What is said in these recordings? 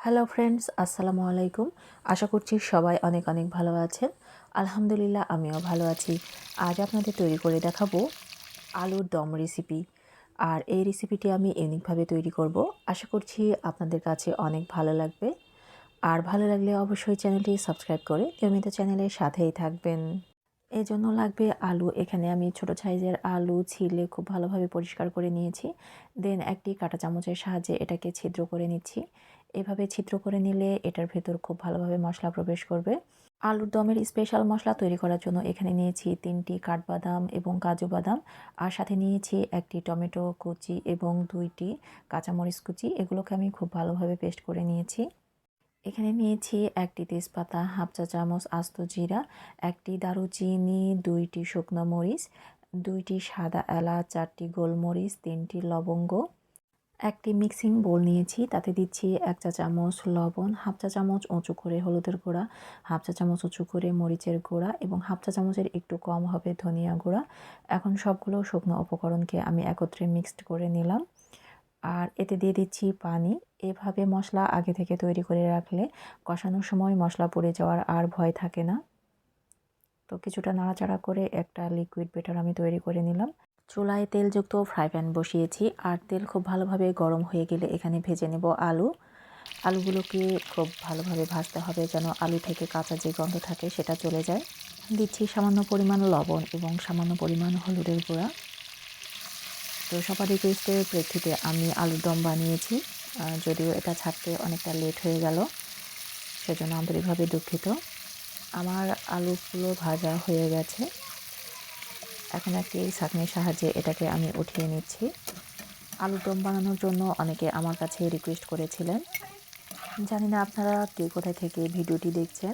Hello friends, আসসালামু আলাইকুম। আশা করছি সবাই অনেক অনেক ভালো আছেন। আলহামদুলিল্লাহ, আমিও ভালো আছি। আজ আপনাদের তৈরি করে দেখাবো আলুর দম রেসিপি। আর এই রেসিপিটি আমি ইউনিকভাবে তৈরি করব। আশা করছি আপনাদের কাছে অনেক ভালো লাগবে। আর ভালো লাগলে অবশ্যই চ্যানেলটি সাবস্ক্রাইব করে নিয়মিত চ্যানেলের সাথেই থাকবেন। এই জন্য লাগবে আলু। এখানে আমি ছোট সাইজের আলু ছিলে খুব ভালোভাবে পরিষ্কার করে নিয়েছি। দেন একটি কাঁটা চামচের সাহায্যে এটাকে ছিদ্র করে নিচ্ছি। এভাবে ছিদ্র করে নিলে এটার ভেতর খুব ভালোভাবে মশলা প্রবেশ করবে। আলুর দমের স্পেশাল মশলা তৈরি করার জন্য এখানে নিয়েছি 3টি কাঠবাদাম এবং কাজু বাদাম, আর সাথে নিয়েছি একটি টমেটো কুচি এবং 2টি কাঁচামরিচ কুচি। এগুলোকে আমি খুব ভালোভাবে পেস্ট করে নিয়েছি। এখানে নিয়েছি একটি তেজপাতা, হাফ চা চামচ আস্ত জিরা, একটি দারুচিনি, 2টি শুকনো মরিচ, 2টি সাদা এলাচ, 4টি গোলমরিচ, 3টি লবঙ্গ। একটি মিক্সিং বোল নিয়েছি, তাতে দিচ্ছি 1 চা চামচ লবণ, হাফ চা চামচ উঁচু করে হলুদের গুঁড়া, হাফ চা চামচ উঁচু করে মরিচের গুঁড়া এবং হাফ চা চামচের একটু কম হবে ধনিয়া গুঁড়া। এখন সবগুলো শুকনো উপকরণকে আমি একত্রে মিক্সড করে নিলাম। আর এতে দিয়ে দিচ্ছি পানি। এভাবে মশলা আগে থেকে তৈরি করে রাখলে কষানোর সময় মশলা পুড়ে যাওয়ার আর ভয় থাকে না। তো কিছুটা নাড়াচাড়া করে একটা লিকুইড ব্যাটার আমি তৈরি করে নিলাম। চুলায় তেলযুক্ত ফ্রাই প্যান বসিয়েছি, আর তেল খুব ভালোভাবে গরম হয়ে গেলে এখানে ভেজে নেব আলু। আলুগুলোকে খুব ভালোভাবে ভাজতে হবে যেন আলু থেকে কাঁচা যে গন্ধ থাকে সেটা চলে যায়। দিচ্ছি সামান্য পরিমাণ লবণ এবং সামান্য পরিমাণ হলুদের গুঁড়া। তো সবার রিকোয়েস্টের প্রেক্ষিতে আমি আলুর দম বানিয়েছি, যদিও এটা ছাড়তে অনেকটা লেট হয়ে গেল, সেজন্য আন্তরিকভাবে দুঃখিত। আমার আলুগুলো ভাজা হয়ে গেছে। এখন একটি ছাঁকনির সাহায্যে এটাকে আমি উঠিয়ে নিচ্ছি। আলুর দম বানানোর জন্য অনেকে আমার কাছে রিকোয়েস্ট করেছিলেন। জানি না আপনারা কে কোথায় থেকে ভিডিওটি দেখছেন,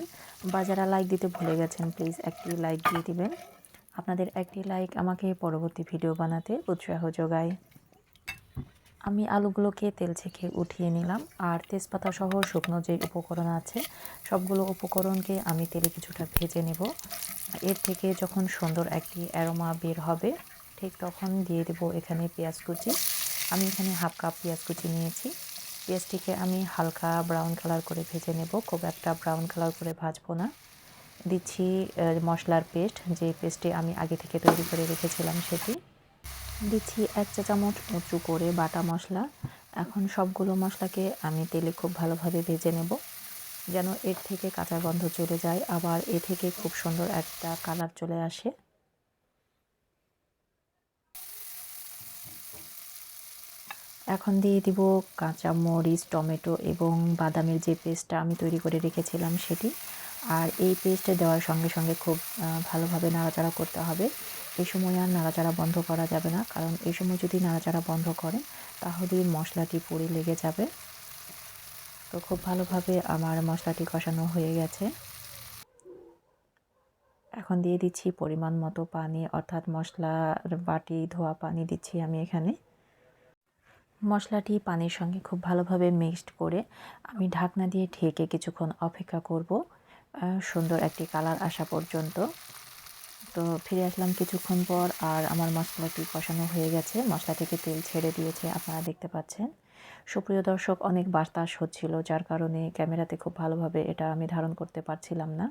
বা যারা লাইক দিতে ভুলে গেছেন প্লিজ একটি লাইক দিয়ে দিবেন। আপনাদের একটি লাইক আমাকে পরবর্তী ভিডিও বানাতে উৎসাহ যোগায়। আমি আলুগুলোকে তেল ছেঁকে উঠিয়ে নিলাম, আর তেজপাতা সহ শুকনো যে উপকরণ আছে সবগুলো উপকরণকে আমি তেলে কিছুটা ভেজে নেব। এর থেকে যখন সুন্দর একটি অ্যারোমা বের হবে ঠিক তখন দিয়ে দেব এখানে পেঁয়াজ কুচি। আমি এখানে হাফ কাপ পেঁয়াজ কুচি নিয়েছি। পেঁয়াজটিকে আমি হালকা ব্রাউন কালার করে ভেজে নেব, খুব একটা ব্রাউন কালার করে ভাজবো না। দিচ্ছি মশলার পেস্ট, যে পেস্টটি আমি আগে থেকে তৈরি করে রেখেছিলাম সেটি। দিচ্ছি 1 চা চামচ উঁচু করে বাটা মশলা। এখন সবগুলো মশলাকে আমি তেলে খুব ভালোভাবে ভেজে নেব যেন এর থেকে কাঁচা গন্ধ চলে যায়, আবার এ থেকে খুব সুন্দর একটা কালার চলে আসে। এখন দিয়ে দিব কাঁচা মরিচ, টমেটো এবং বাদামের যে পেস্টটা আমি তৈরি করে রেখেছিলাম সেটি। আর এই পেস্ট দেওয়ার সঙ্গে সঙ্গে খুব ভালোভাবে নাড়াচাড়া করতে হবে। এই সময় আর নাড়াচাড়া বন্ধ করা যাবে না, কারণ এই সময় যদি নাড়াচাড়া বন্ধ করেন তাহলে মশলাটি পুড়ে লেগে যাবে। তো খুব ভালোভাবে আমার মশলাটি কষানো হয়ে গেছে। এখন দিয়ে দিচ্ছি পরিমাণ মতো পানি, অর্থাৎ মশলার বাটি ধোয়া পানি দিচ্ছি আমি এখানে। মশলাটি পানির সঙ্গে খুব ভালোভাবে মিক্সড করে আমি ঢাকনা দিয়ে ঢেকে কিছুক্ষণ অপেক্ষা করব সুন্দর একটি কালার আসা পর্যন্ত। তো ফিরে আসলাম কিছুক্ষণ পর, আর আমার মশলাটি কষানো হয়ে গেছে, মশলা থেকে তেল ছেড়ে দিয়েছে আপনারা দেখতে পাচ্ছেন। সুপ্রিয় দর্শক, অনেক বাতাস হচ্ছিল যার কারণে ক্যামেরাতে খুব ভালোভাবে এটা আমি ধারণ করতে পারছিলাম না।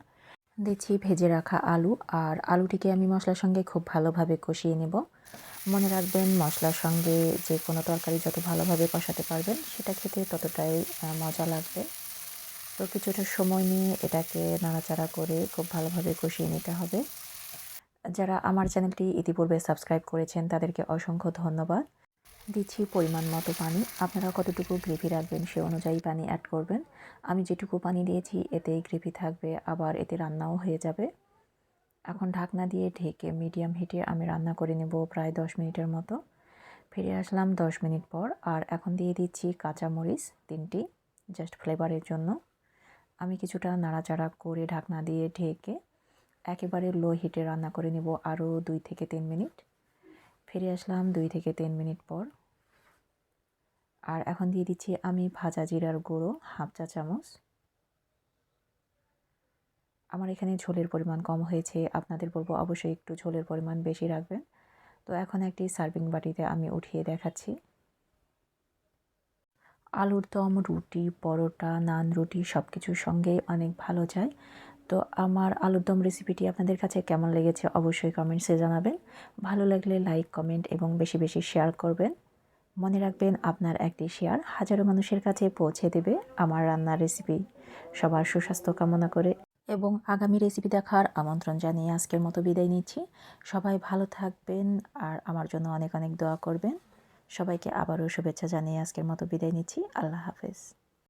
দিচ্ছি ভেজে রাখা আলু, আর আলুটিকে আমি মশলার সঙ্গে খুব ভালোভাবে কষিয়ে নেব। মনে রাখবেন, মশলার সঙ্গে যে কোনো তরকারি যত ভালোভাবে কষাতে পারবেন সেটা খেতে ততটাই মজা লাগবে। তো কিছুটা সময় নিয়ে এটাকে নাড়াচাড়া করে খুব ভালোভাবে কষিয়ে নিতে হবে। যারা আমার চ্যানেলটি ইতিপূর্বে সাবস্ক্রাইব করেছেন তাদেরকে অসংখ্য ধন্যবাদ। দিচ্ছি পরিমাণ মতো পানি। আপনারা কতটুকু গ্রেভি রাখবেন সে অনুযায়ী পানি অ্যাড করবেন। আমি যেটুকু পানি দিয়েছি এতেই গ্রেভি থাকবে, আবার এতে রান্নাও হয়ে যাবে। এখন ঢাকনা দিয়ে ঢেকে মিডিয়াম হিটে আমি রান্না করে নেব প্রায় 10 মিনিটের মতো। ফিরে আসলাম 10 মিনিট পর, আর এখন দিয়ে দিচ্ছি কাঁচামরিচ 3টি, জাস্ট ফ্লেভারের জন্য। আমি কিছুটা নাড়াচাড়া করে ঢাকনা দিয়ে ঢেকে একেবারে লো হিটে রান্না করে নেব আরও 2 থেকে 3 মিনিট। ফিরে আসলাম 2 থেকে 3 মিনিট পর, আর এখন দিয়ে দিচ্ছি আমি ভাজা জিরার গুঁড়ো হাফ চা চামচ। আমার এখানে ঝোলের পরিমাণ কম হয়েছে, আপনাদের বলবো অবশ্যই একটু ঝোলের পরিমাণ বেশি রাখবেন। তো এখন একটি সার্ভিং বাটিতে আমি উঠিয়ে দেখাচ্ছি। আলুর দম রুটি, পরোটা, নান, রুটি সব কিছুর সঙ্গেই অনেক ভালো যায়। তো আমার আলুর দম রেসিপিটি আপনাদের কাছে কেমন লেগেছে অবশ্যই কমেন্টসে জানাবেন। ভালো লাগলে লাইক, কমেন্ট এবং বেশি বেশি শেয়ার করবেন। মনে রাখবেন, আপনার একটি শেয়ার হাজারো মানুষের কাছে পৌঁছে দেবে আমার রান্নার রেসিপি। সবার সুস্বাস্থ্য কামনা করে এবং আগামী রেসিপি দেখার আমন্ত্রণ জানিয়ে আজকের মতো বিদায় নিচ্ছি। সবাই ভালো থাকবেন আর আমার জন্য অনেক অনেক দোয়া করবেন। সবাইকে আবারও শুভেচ্ছা জানিয়ে আজকের মতো বিদায় নিচ্ছি। আল্লাহ হাফেজ।